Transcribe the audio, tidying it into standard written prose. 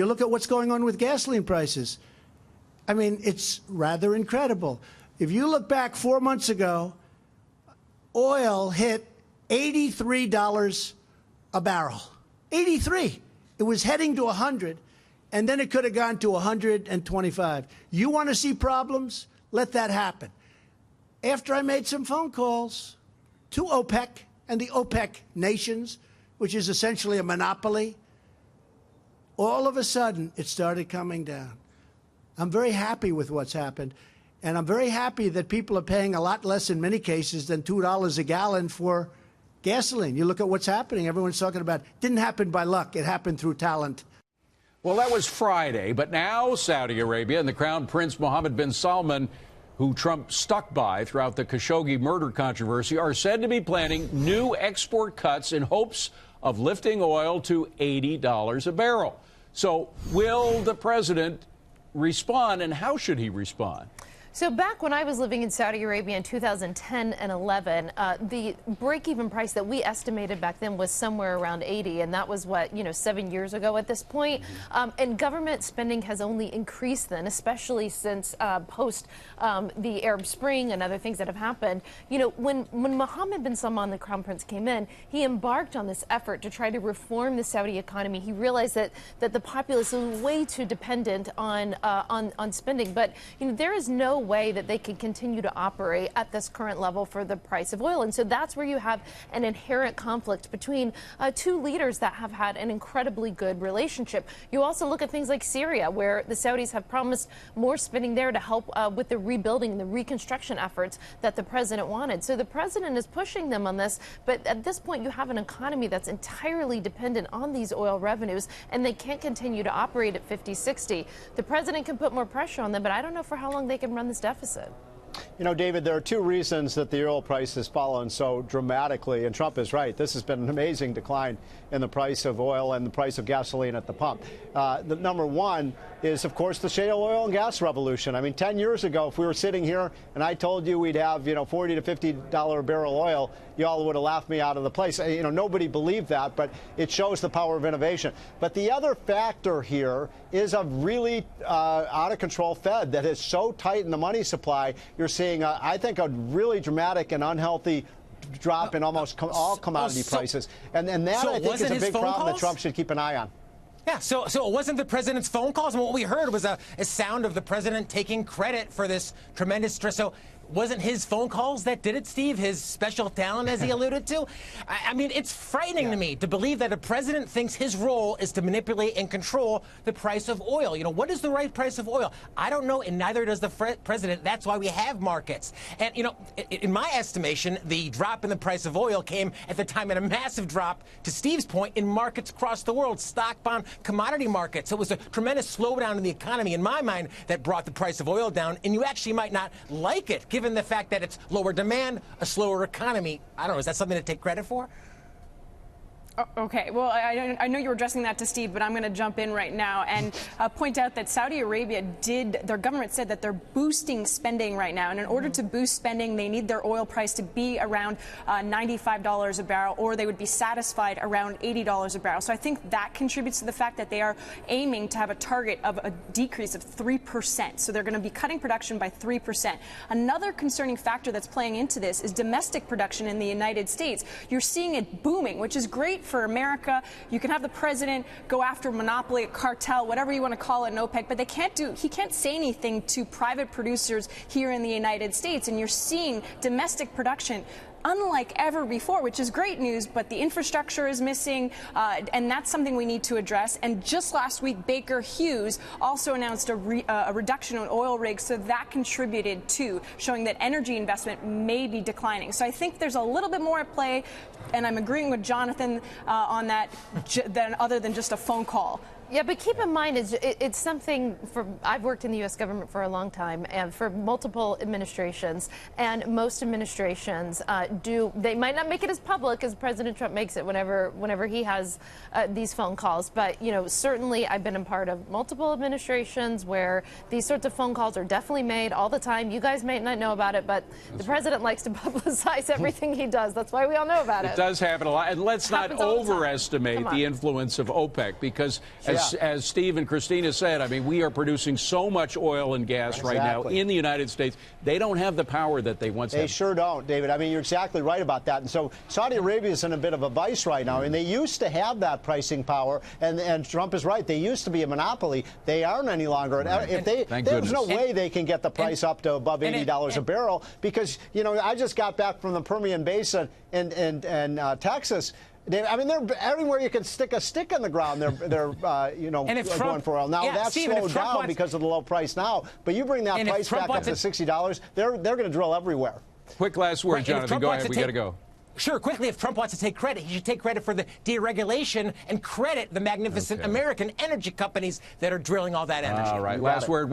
you look at what's going on with gasoline prices, I mean, it's rather incredible. If you look back 4 months ago, oil hit $83 a barrel. 83. It was heading to 100, and then it could have gone to 125. You want to see problems? Let that happen. After I made some phone calls to OPEC and the OPEC nations, which is essentially a monopoly, all of a sudden it started coming down. I'm very happy with what's happened, and I'm very happy that people are paying a lot less in many cases than $2 a gallon for gasoline. You look at what's happening. Everyone's talking about it. Didn't happen by luck. It happened through talent. Well, that was Friday, but now Saudi Arabia and the Crown Prince Mohammed bin Salman, who Trump stuck by throughout the Khashoggi murder controversy, are said to be planning new export cuts in hopes of lifting oil to $80 a barrel. So will the president respond, and how should he respond? So back when I was living in Saudi Arabia in 2010 and 11, the break-even price that we estimated back then was somewhere around 80, and that was what, 7 years ago at this point. And government spending has only increased then, especially since post the Arab Spring and other things that have happened. When Mohammed bin Salman, the Crown Prince, came in, he embarked on this effort to try to reform the Saudi economy. He realized that the populace is way too dependent on spending, but there is no way that they can continue to operate at this current level for the price of oil. And so that's where you have an inherent conflict between two leaders that have had an incredibly good relationship. You also look at things like Syria, where the Saudis have promised more spending there to help with the rebuilding and the reconstruction efforts that the president wanted. So the president is pushing them on this, but at this point you have an economy that's entirely dependent on these oil revenues, and they can't continue to operate at 50, 60. The president can put more pressure on them, but I don't know for how long they can run this deficit. David, there are two reasons that the oil price has fallen so dramatically, and Trump is right. This has been an amazing decline in the price of oil and the price of gasoline at the pump. The number one is, of course, the shale oil and gas revolution. I mean, 10 years ago, if we were sitting here and I told you we'd have, $40 to $50 a barrel oil, you all would have laughed me out of the place. Nobody believed that, but it shows the power of innovation. But the other factor here is a really out of control Fed that is so tight in the money supply. You're seeing, I think, a really dramatic and unhealthy drop in almost all commodity prices. And that, I think, is a big problem that Trump should keep an eye on. Yeah, so it wasn't the president's phone calls. And what we heard was a sound of the president taking credit for this tremendous stress. So wasn't his phone calls that did it, Steve? His special talent, as he alluded to? I mean, it's frightening to me to believe that a president thinks his role is to manipulate and control the price of oil. What is the right price of oil? I don't know, and neither does the president. That's why we have markets. And, in my estimation, the drop in the price of oil came at the time of a massive drop, to Steve's point, in markets across the world, stock, bond, commodity markets. It was a tremendous slowdown in the economy, in my mind, that brought the price of oil down, and you actually might not like it, given the fact that it's lower demand, a slower economy. I don't know, is that something to take credit for? Okay, well, I know you were addressing that to Steve, but I'm going to jump in right now and point out that Saudi Arabia their government said that they're boosting spending right now. And in order to boost spending, they need their oil price to be around $95 a barrel, or they would be satisfied around $80 a barrel. So I think that contributes to the fact that they are aiming to have a target of a decrease of 3%. So they're going to be cutting production by 3%. Another concerning factor that's playing into this is domestic production in the United States. You're seeing it booming, which is great for America. You can have the president go after monopoly, cartel, whatever you want to call it in OPEC, but he can't say anything to private producers here in the United States. And you're seeing domestic production unlike ever before, which is great news, but the infrastructure is missing, and that's something we need to address. And just last week, Baker Hughes also announced a reduction in oil rigs, so that contributed to showing that energy investment may be declining. So I think there's a little bit more at play, and I'm agreeing with Jonathan on that, other than just a phone call. Yeah, but keep in mind, it's something I've worked in the U.S. government for a long time and for multiple administrations, and most administrations They might not make it as public as President Trump makes it whenever he has these phone calls. But certainly I've been a part of multiple administrations where these sorts of phone calls are definitely made all the time. You guys may not know about it, but the president likes to publicize everything he does. That's why we all know about it. It does happen a lot. And let's not overestimate the influence of OPEC, because as Steve and Christina said, I mean, we are producing so much oil and gas right now in the United States. They don't have the power that they once had. They sure don't, David. I mean, you're exactly right about that. And so Saudi Arabia is in a bit of a vice right now, and they used to have that pricing power, and Trump is right. They used to be a monopoly. They aren't any longer. If there's no way they can get the price up to above $80 a barrel, because, I just got back from the Permian Basin in Texas. I mean, they're everywhere you can stick a stick in the ground. They're going for oil. Now that's slowed down because of the low price now. But you bring that price back up to $60, they're going to drill everywhere. Quick last word, Jonathan. Go ahead. We got to go. Sure, quickly, if Trump wants to take credit, he should take credit for the deregulation and credit the magnificent American energy companies that are drilling all that energy. All right, last word.